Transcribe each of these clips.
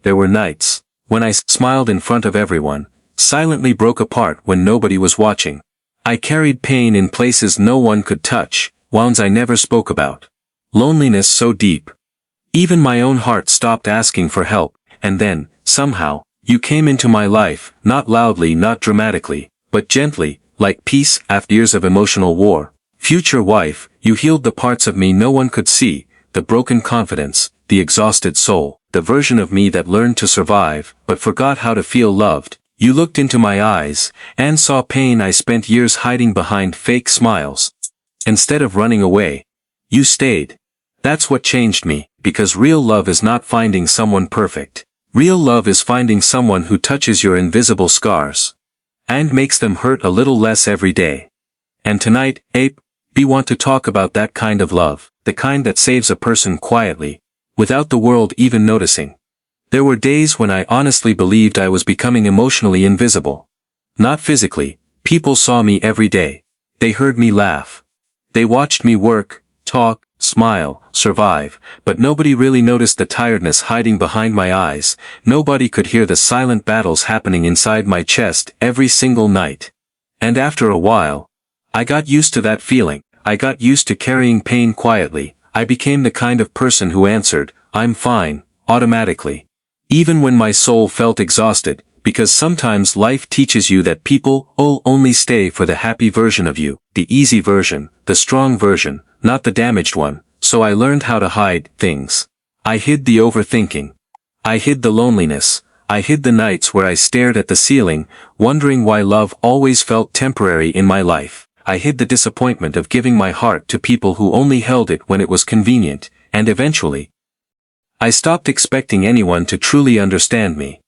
there were nights when I smiled in front of everyone, silently broke apart when nobody was watching. I carried pain in places no one could touch, wounds I never spoke about. Loneliness so deep. Even my own heart stopped asking for help, and then, somehow, you came into my life, not loudly, not dramatically, but gently, like peace after years of emotional war. Future wife, you healed the parts of me no one could see, the broken confidence, the exhausted soul, the version of me that learned to survive, but forgot how to feel loved. You looked into my eyes, and saw pain I spent years hiding behind fake smiles. Instead of running away, you stayed. That's what changed me, because real love is not finding someone perfect. Real love is finding someone who touches your invisible scars and makes them hurt a little less every day. And tonight, we want to talk about that kind of love, the kind that saves a person quietly, without the world even noticing. There were days when I honestly believed I was becoming emotionally invisible. Not physically, people saw me every day. They heard me laugh. They watched me work, talk, smile, survive, but nobody really noticed the tiredness hiding behind my eyes. Nobody could hear the silent battles happening inside my chest every single night. And after a while, I got used to that feeling. I got used to carrying pain quietly. I became the kind of person who answered, "I'm fine," automatically. Even when my soul felt exhausted, because sometimes life teaches you that people only stay for the happy version of you, the easy version, the strong version, not the damaged one. So I learned how to hide things. I hid the overthinking. I hid the loneliness. I hid the nights where I stared at the ceiling, wondering why love always felt temporary in my life. I hid the disappointment of giving my heart to people who only held it when it was convenient, and eventually, I stopped expecting anyone to truly understand me.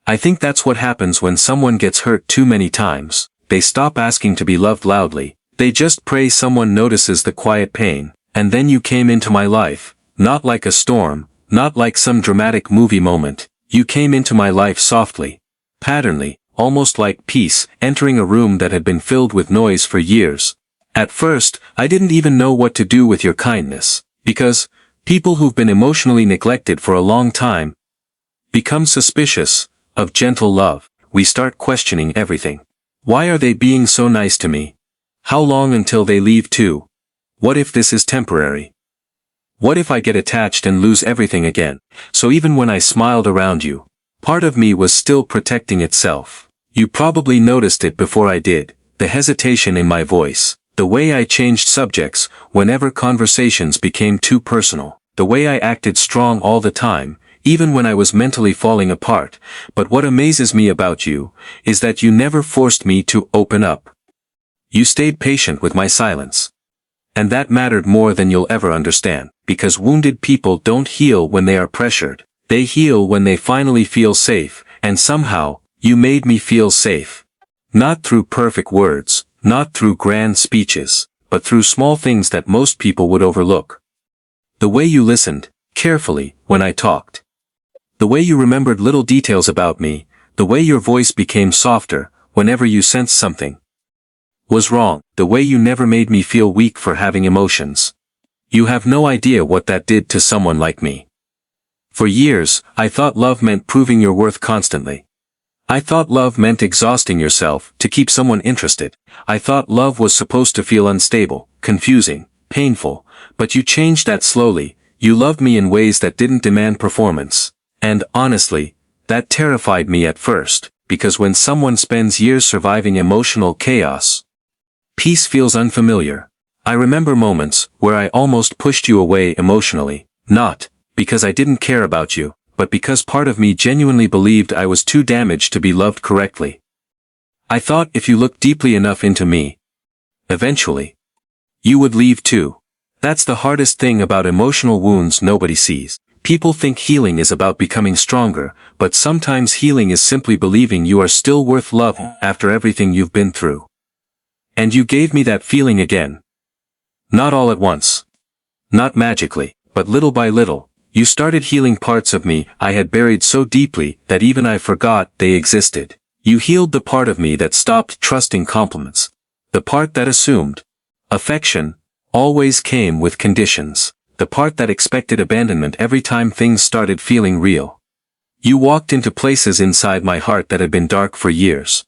I think that's what happens when someone gets hurt too many times. They stop asking to be loved loudly. They just pray someone notices the quiet pain. And then you came into my life, not like a storm, not like some dramatic movie moment. You came into my life softly, patternly, almost like peace, entering a room that had been filled with noise for years. At first, I didn't even know what to do with your kindness, because people who've been emotionally neglected for a long time become suspicious of gentle love. We start questioning everything. Why are they being so nice to me? How long until they leave too? What if this is temporary? What if I get attached and lose everything again? So even when I smiled around you, part of me was still protecting itself. You probably noticed it before I did, the hesitation in my voice, the way I changed subjects whenever conversations became too personal, the way I acted strong all the time, even when I was mentally falling apart. But what amazes me about you is that you never forced me to open up. You stayed patient with my silence. And that mattered more than you'll ever understand, because wounded people don't heal when they are pressured. They heal when they finally feel safe, and somehow, you made me feel safe. Not through perfect words, not through grand speeches, but through small things that most people would overlook. The way you listened, carefully, when I talked. The way you remembered little details about me, the way your voice became softer, whenever you sensed something was wrong, the way you never made me feel weak for having emotions. You have no idea what that did to someone like me. For years, I thought love meant proving your worth constantly. I thought love meant exhausting yourself to keep someone interested. I thought love was supposed to feel unstable, confusing, painful, but you changed that slowly. You loved me in ways that didn't demand performance. And honestly, that terrified me at first, because when someone spends years surviving emotional chaos, peace feels unfamiliar. I remember moments where I almost pushed you away emotionally, not because I didn't care about you, but because part of me genuinely believed I was too damaged to be loved correctly. I thought if you looked deeply enough into me, eventually, you would leave too. That's the hardest thing about emotional wounds nobody sees. People think healing is about becoming stronger, but sometimes healing is simply believing you are still worth love after everything you've been through. And you gave me that feeling again. Not all at once. Not magically, but little by little, you started healing parts of me I had buried so deeply that even I forgot they existed. You healed the part of me that stopped trusting compliments. The part that assumed affection always came with conditions. The part that expected abandonment every time things started feeling real. You walked into places inside my heart that had been dark for years.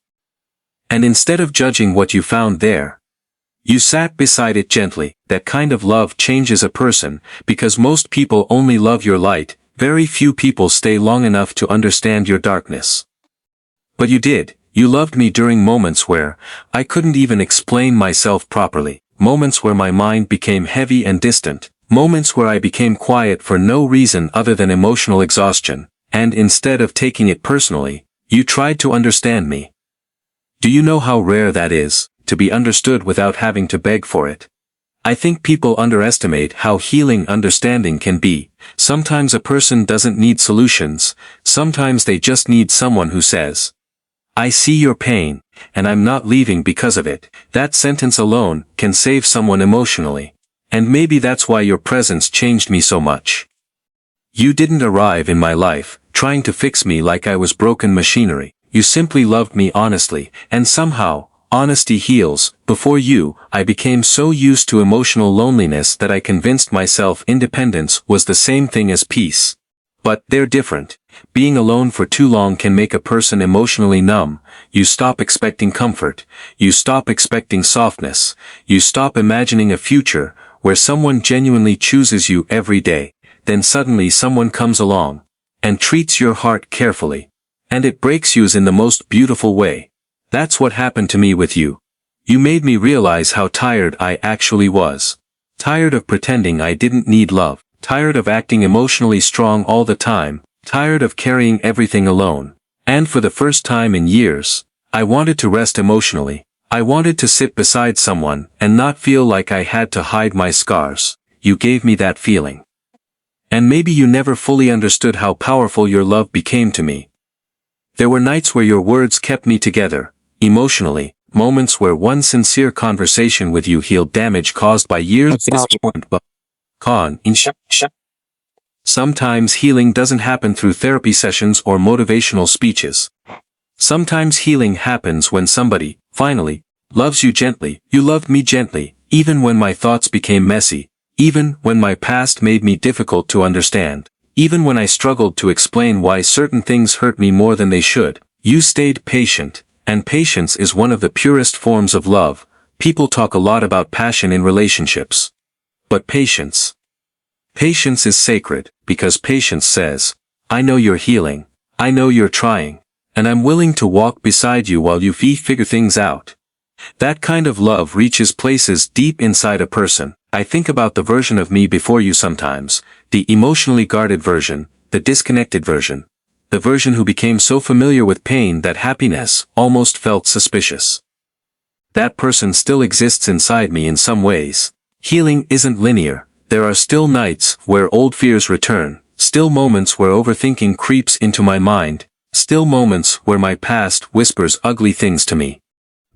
And instead of judging what you found there, you sat beside it gently. That kind of love changes a person, because most people only love your light, very few people stay long enough to understand your darkness. But you did. You loved me during moments where I couldn't even explain myself properly, moments where my mind became heavy and distant, moments where I became quiet for no reason other than emotional exhaustion, and instead of taking it personally, you tried to understand me. Do you know how rare that is, to be understood without having to beg for it? I think people underestimate how healing understanding can be. Sometimes a person doesn't need solutions, sometimes they just need someone who says, "I see your pain, and I'm not leaving because of it." That sentence alone can save someone emotionally. And maybe that's why your presence changed me so much. You didn't arrive in my life, trying to fix me like I was broken machinery. You simply loved me honestly, and somehow, honesty heals. Before you, I became so used to emotional loneliness that I convinced myself independence was the same thing as peace. But they're different. Being alone for too long can make a person emotionally numb. You stop expecting comfort. You stop expecting softness. You stop imagining a future where someone genuinely chooses you every day. Then suddenly someone comes along and treats your heart carefully. And it breaks you in the most beautiful way. That's what happened to me with you. You made me realize how tired I actually was. Tired of pretending I didn't need love. Tired of acting emotionally strong all the time. Tired of carrying everything alone. And for the first time in years, I wanted to rest emotionally. I wanted to sit beside someone and not feel like I had to hide my scars. You gave me that feeling. And maybe you never fully understood how powerful your love became to me. There were nights where your words kept me together, emotionally, moments where one sincere conversation with you healed damage caused by years of disappointment. Sometimes healing doesn't happen through therapy sessions or motivational speeches. Sometimes healing happens when somebody, finally, loves you gently. You loved me gently, even when my thoughts became messy, even when my past made me difficult to understand, even when I struggled to explain why certain things hurt me more than they should. You stayed patient, and patience is one of the purest forms of love. People talk a lot about passion in relationships. But patience is sacred, because patience says, I know you're healing, I know you're trying, and I'm willing to walk beside you while you figure things out. That kind of love reaches places deep inside a person. I think about the version of me before you sometimes, the emotionally guarded version, the disconnected version, the version who became so familiar with pain that happiness almost felt suspicious. That person still exists inside me in some ways. Healing isn't linear. There are still nights where old fears return, still moments where overthinking creeps into my mind, still moments where my past whispers ugly things to me.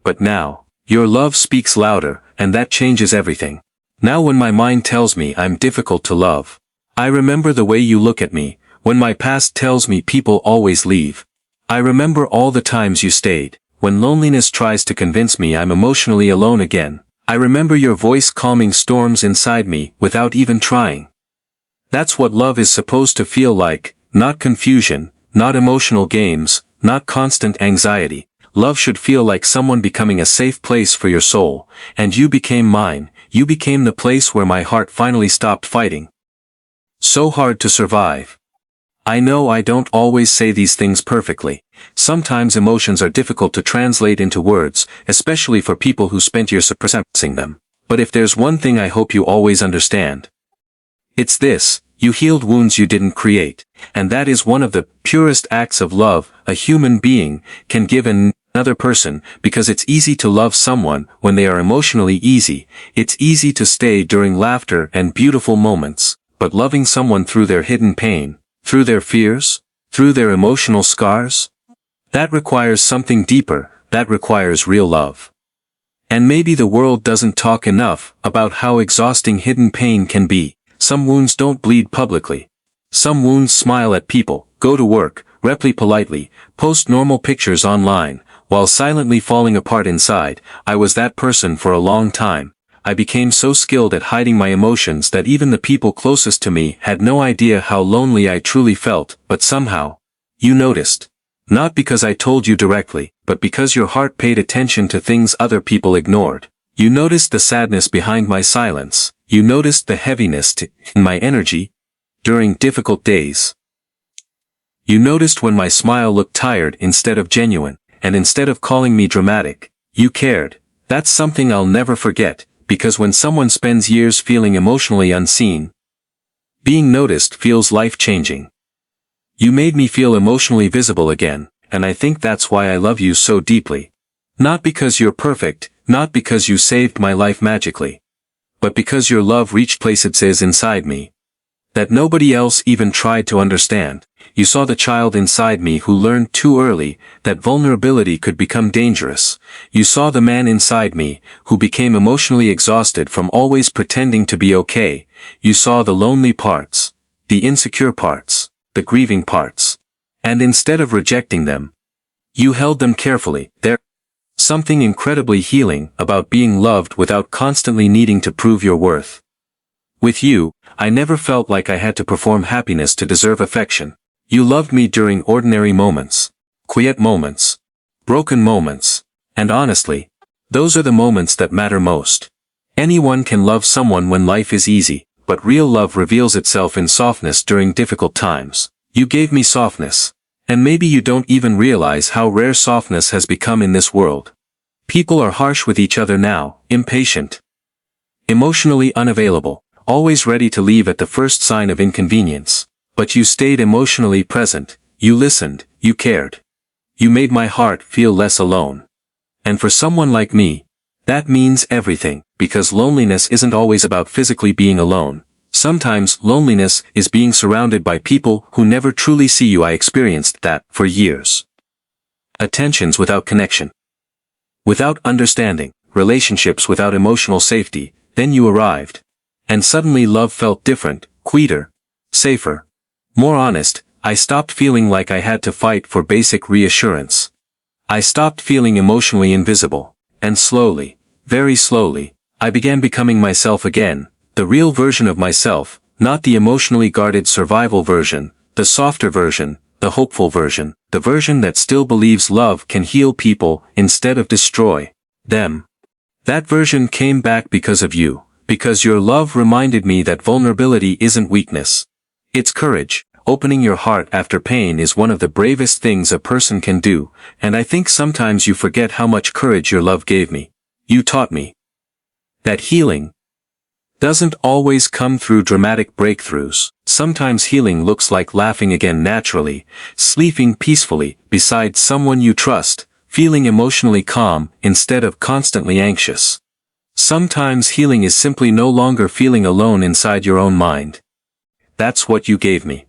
But now, your love speaks louder, and that changes everything. Now when my mind tells me I'm difficult to love, I remember the way you look at me. When my past tells me people always leave, I remember all the times you stayed. When loneliness tries to convince me I'm emotionally alone again, I remember your voice calming storms inside me without even trying. That's what love is supposed to feel like, not confusion, not emotional games, not constant anxiety. Love should feel like someone becoming a safe place for your soul, and you became mine. You became the place where my heart finally stopped fighting so hard to survive. I know I don't always say these things perfectly. Sometimes emotions are difficult to translate into words, especially for people who spent years suppressing them. But if there's one thing I hope you always understand, it's this: you healed wounds you didn't create, and that is one of the purest acts of love a human being can give another person, because it's easy to love someone when they are emotionally easy. It's easy to stay during laughter and beautiful moments, but loving someone through their hidden pain, through their fears, through their emotional scars, that requires something deeper. That requires real love. And maybe the world doesn't talk enough about how exhausting hidden pain can be. Some wounds don't bleed publicly. Some wounds smile at people, go to work, reply politely, post normal pictures online, while silently falling apart inside. I was that person for a long time. I became so skilled at hiding my emotions that even the people closest to me had no idea how lonely I truly felt. But somehow, You noticed. Not because I told you directly, but because your heart paid attention to things other people ignored. You noticed the sadness behind my silence. You noticed the heaviness in my energy during difficult days. You noticed when my smile looked tired instead of genuine, and instead of calling me dramatic, you cared. That's something I'll never forget, because when someone spends years feeling emotionally unseen, being noticed feels life-changing. You made me feel emotionally visible again, and I think that's why I love you so deeply. Not because you're perfect, not because you saved my life magically, but because your love reached places inside me that nobody else even tried to understand. You saw the child inside me who learned too early that vulnerability could become dangerous. You saw the man inside me who became emotionally exhausted from always pretending to be okay. You saw the lonely parts, the insecure parts, the grieving parts. And instead of rejecting them, you held them carefully. There's something incredibly healing about being loved without constantly needing to prove your worth. With you, I never felt like I had to perform happiness to deserve affection. You loved me during ordinary moments, quiet moments, broken moments, and honestly, those are the moments that matter most. Anyone can love someone when life is easy, but real love reveals itself in softness during difficult times. You gave me softness. And maybe you don't even realize how rare softness has become in this world. People are harsh with each other now, impatient, emotionally unavailable, always ready to leave at the first sign of inconvenience. But you stayed emotionally present, you listened, you cared. You made my heart feel less alone. And for someone like me, that means everything, because loneliness isn't always about physically being alone. Sometimes loneliness is being surrounded by people who never truly see you. I experienced that for years. Attentions without connection. Without understanding, relationships without emotional safety, then you arrived. And suddenly love felt different, quieter, safer, more honest. I stopped feeling like I had to fight for basic reassurance. I stopped feeling emotionally invisible. And slowly, very slowly, I began becoming myself again, the real version of myself, not the emotionally guarded survival version, the softer version, the hopeful version, the version that still believes love can heal people instead of destroy them. That version came back because of you, because your love reminded me that vulnerability isn't weakness. It's courage. Opening your heart after pain is one of the bravest things a person can do, and I think sometimes you forget how much courage your love gave me. You taught me that healing doesn't always come through dramatic breakthroughs. Sometimes healing looks like laughing again naturally, sleeping peacefully beside someone you trust, feeling emotionally calm instead of constantly anxious. Sometimes healing is simply no longer feeling alone inside your own mind. That's what you gave me.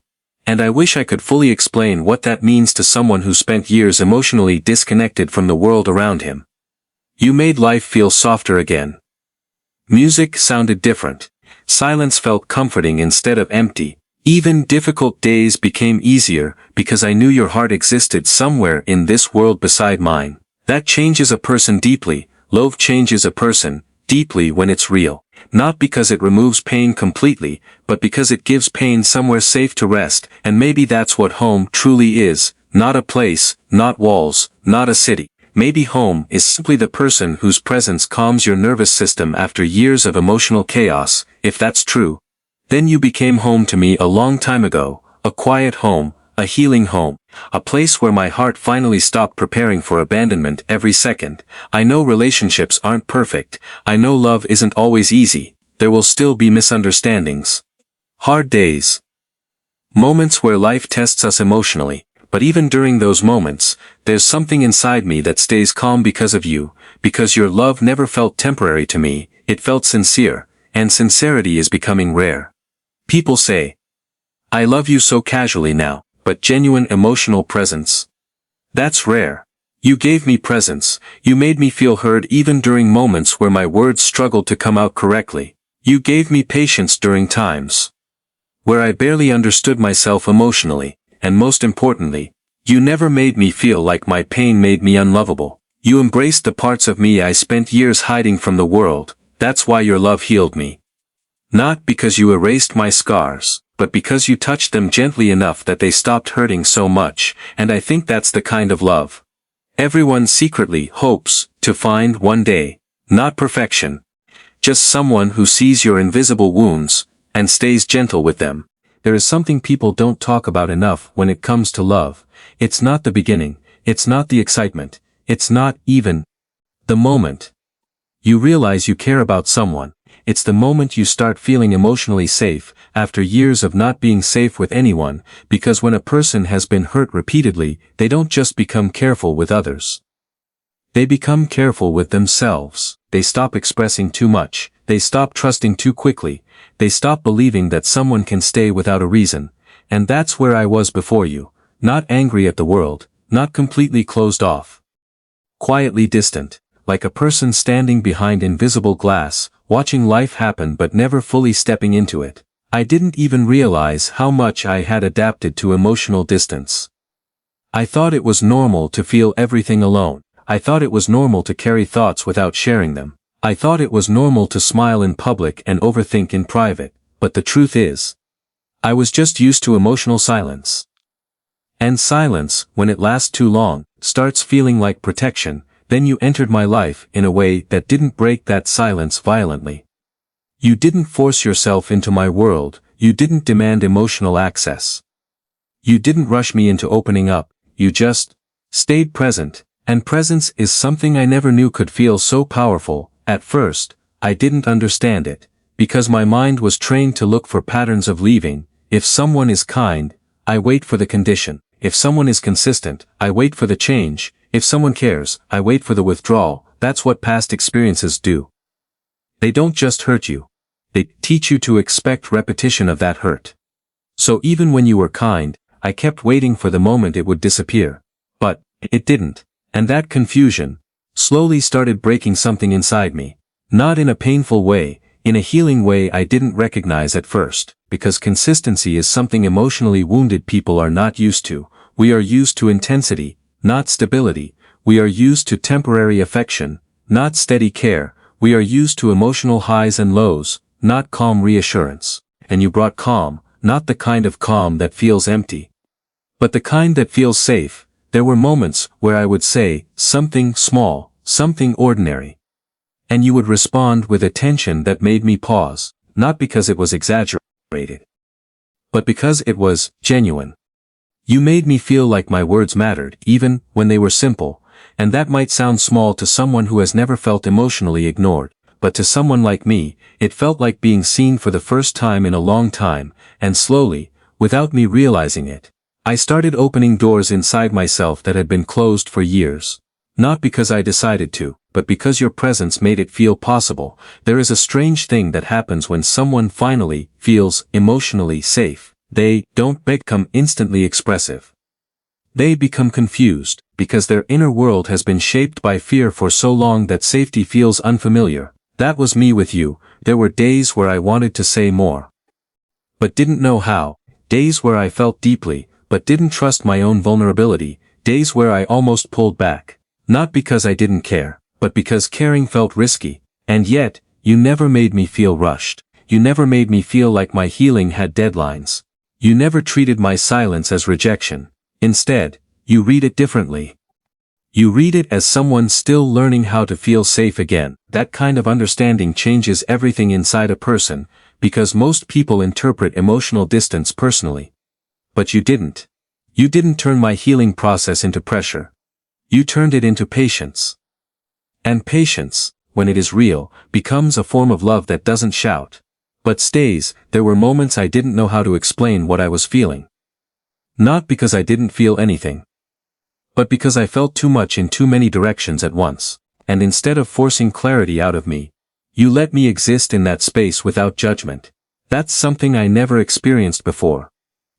And I wish I could fully explain what that means to someone who spent years emotionally disconnected from the world around him. You made life feel softer again. Music sounded different. Silence felt comforting instead of empty. Even difficult days became easier because I knew your heart existed somewhere in this world beside mine. That changes a person deeply. Love changes a person deeply when it's real. Not because it removes pain completely, but because it gives pain somewhere safe to rest, and maybe that's what home truly is, not a place, not walls, not a city. Maybe home is simply the person whose presence calms your nervous system after years of emotional chaos. If that's true, then you became home to me a long time ago, a quiet home, a healing home, a place where my heart finally stopped preparing for abandonment every second. I know relationships aren't perfect. I know love isn't always easy. There will still be misunderstandings, hard days, moments where life tests us emotionally. But even during those moments, there's something inside me that stays calm because of you, because your love never felt temporary to me, it felt sincere, and sincerity is becoming rare. People say, I love you so casually now, but genuine emotional presence, that's rare. You gave me presence, you made me feel heard even during moments where my words struggled to come out correctly. You gave me patience during times where I barely understood myself emotionally. And most importantly, you never made me feel like my pain made me unlovable. You embraced the parts of me I spent years hiding from the world. That's why your love healed me. Not because you erased my scars, but because you touched them gently enough that they stopped hurting so much, and I think that's the kind of love everyone secretly hopes to find one day. Not perfection. Just someone who sees your invisible wounds, and stays gentle with them. There is something people don't talk about enough when it comes to love. It's not the beginning, it's not the excitement, it's not even the moment you realize you care about someone. It's the moment you start feeling emotionally safe, after years of not being safe with anyone, because when a person has been hurt repeatedly, they don't just become careful with others. They become careful with themselves. They stop expressing too much, they stop trusting too quickly, they stop believing that someone can stay without a reason. And that's where I was before you, not angry at the world, not completely closed off. Quietly distant, like a person standing behind invisible glass, watching life happen but never fully stepping into it. I didn't even realize how much I had adapted to emotional distance. I thought it was normal to feel everything alone. I thought it was normal to carry thoughts without sharing them. I thought it was normal to smile in public and overthink in private, but the truth is, I was just used to emotional silence. And silence, when it lasts too long, starts feeling like protection. Then you entered my life in a way that didn't break that silence violently. You didn't force yourself into my world, you didn't demand emotional access. You didn't rush me into opening up, you just stayed present, and presence is something I never knew could feel so powerful. At first, I didn't understand it, because my mind was trained to look for patterns of leaving. If someone is kind, I wait for the condition. If someone is consistent, I wait for the change. If someone cares, I wait for the withdrawal. That's what past experiences do. They don't just hurt you. They teach you to expect repetition of that hurt. So even when you were kind, I kept waiting for the moment it would disappear. But it didn't. And that confusion slowly started breaking something inside me. Not in a painful way, in a healing way I didn't recognize at first, because consistency is something emotionally wounded people are not used to. We are used to intensity, not stability. We are used to temporary affection, not steady care. We are used to emotional highs and lows, not calm reassurance. And you brought calm, not the kind of calm that feels empty, but the kind that feels safe. There were moments where I would say something small, something ordinary, and you would respond with attention that made me pause, not because it was exaggerated, but because it was genuine. You made me feel like my words mattered, even when they were simple, and that might sound small to someone who has never felt emotionally ignored, but to someone like me, it felt like being seen for the first time in a long time, and slowly, without me realizing it, I started opening doors inside myself that had been closed for years. Not because I decided to, but because your presence made it feel possible. There is a strange thing that happens when someone finally feels emotionally safe. They don't become instantly expressive. They become confused, because their inner world has been shaped by fear for so long that safety feels unfamiliar. That was me with you. There were days where I wanted to say more, but didn't know how. Days where I felt deeply, but didn't trust my own vulnerability. Days where I almost pulled back. Not because I didn't care, but because caring felt risky. And yet, you never made me feel rushed. You never made me feel like my healing had deadlines. You never treated my silence as rejection. Instead, you read it differently. You read it as someone still learning how to feel safe again. That kind of understanding changes everything inside a person, because most people interpret emotional distance personally. But you didn't. You didn't turn my healing process into pressure. You turned it into patience. And patience, when it is real, becomes a form of love that doesn't shout, but stays. There were moments I didn't know how to explain what I was feeling. Not because I didn't feel anything, but because I felt too much in too many directions at once. And instead of forcing clarity out of me, you let me exist in that space without judgment. That's something I never experienced before.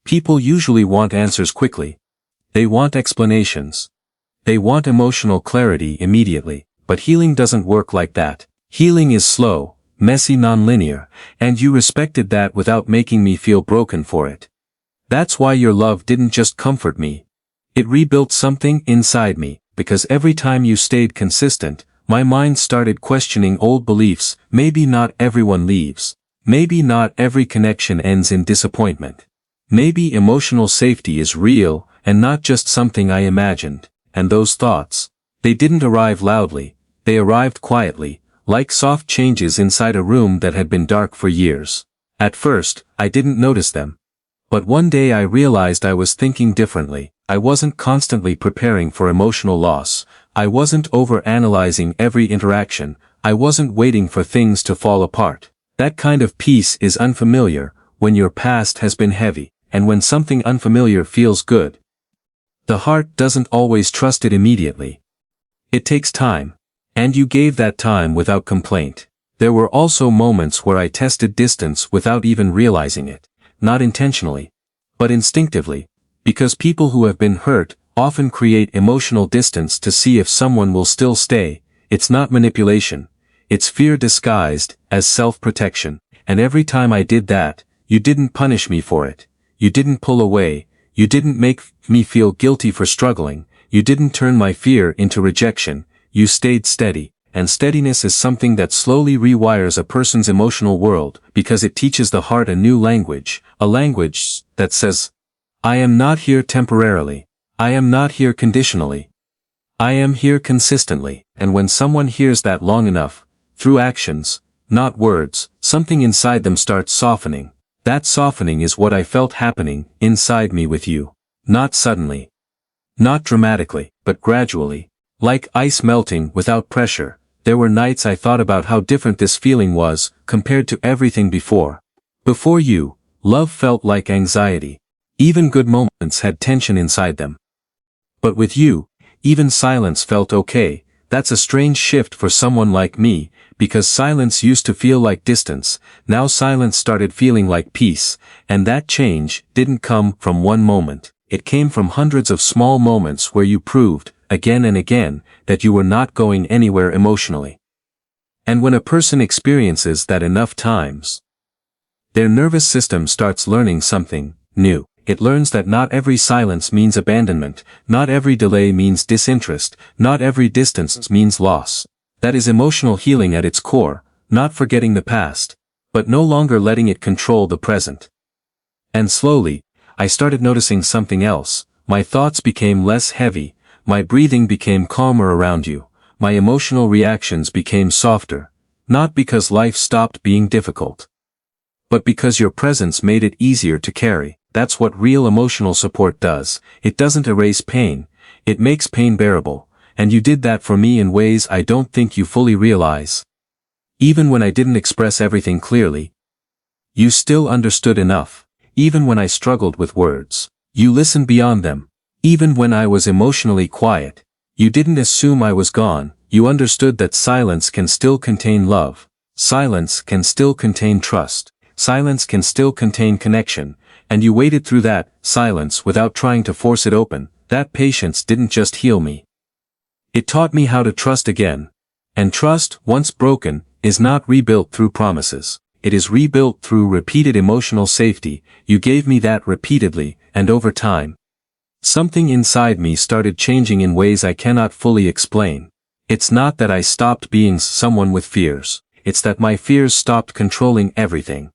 People usually want answers quickly. They want explanations. They want emotional clarity immediately. But healing doesn't work like that. Healing is slow, messy, non-linear, and you respected that without making me feel broken for it. That's why your love didn't just comfort me. It rebuilt something inside me, because every time you stayed consistent, my mind started questioning old beliefs. Maybe not everyone leaves. Maybe not every connection ends in disappointment. Maybe emotional safety is real and not just something I imagined, and those thoughts, they didn't arrive loudly, they arrived quietly, like soft changes inside a room that had been dark for years. At first, I didn't notice them. But one day I realized I was thinking differently. I wasn't constantly preparing for emotional loss. I wasn't over-analyzing every interaction. I wasn't waiting for things to fall apart. That kind of peace is unfamiliar, when your past has been heavy, and when something unfamiliar feels good. The heart doesn't always trust it immediately. It takes time. And you gave that time without complaint. There were also moments where I tested distance without even realizing it. Not intentionally, but instinctively, because people who have been hurt often create emotional distance to see if someone will still stay. It's not manipulation. It's fear disguised as self-protection. And every time I did that, you didn't punish me for it. You didn't pull away. You didn't make me feel guilty for struggling. You didn't turn my fear into rejection. You stayed steady. And steadiness is something that slowly rewires a person's emotional world, because it teaches the heart a new language, a language that says, I am not here temporarily. I am not here conditionally. I am here consistently. And when someone hears that long enough, through actions, not words, something inside them starts softening. That softening is what I felt happening inside me with you. Not suddenly. Not dramatically, but gradually. Like ice melting without pressure. There were nights I thought about how different this feeling was, compared to everything before. Before you, love felt like anxiety. Even good moments had tension inside them. But with you, even silence felt okay. That's a strange shift for someone like me, because silence used to feel like distance. Now silence started feeling like peace, and that change didn't come from one moment. It came from hundreds of small moments where you proved, again and again, that you were not going anywhere emotionally. And when a person experiences that enough times, their nervous system starts learning something new. It learns that not every silence means abandonment, not every delay means disinterest, not every distance means loss. That is emotional healing at its core, not forgetting the past, but no longer letting it control the present. And slowly, I started noticing something else. My thoughts became less heavy. My breathing became calmer around you. My emotional reactions became softer. Not because life stopped being difficult, but because your presence made it easier to carry. That's what real emotional support does. It doesn't erase pain. It makes pain bearable. And you did that for me in ways I don't think you fully realize. Even when I didn't express everything clearly, you still understood enough. Even when I struggled with words, you listened beyond them. Even when I was emotionally quiet, you didn't assume I was gone. You understood that silence can still contain love. Silence can still contain trust. Silence can still contain connection. And you waited through that silence without trying to force it open. That patience didn't just heal me. It taught me how to trust again. And trust, once broken, is not rebuilt through promises. It is rebuilt through repeated emotional safety. You gave me that repeatedly, and over time, something inside me started changing in ways I cannot fully explain. It's not that I stopped being someone with fears. It's that my fears stopped controlling everything.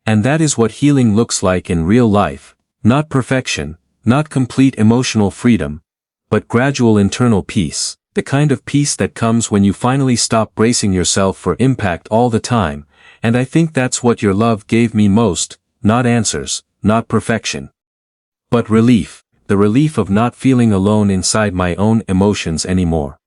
And that is what healing looks like in real life. Not perfection, not complete emotional freedom, but gradual internal peace. The kind of peace that comes when you finally stop bracing yourself for impact all the time. And I think that's what your love gave me most. Not answers, not perfection, but relief. The relief of not feeling alone inside my own emotions anymore.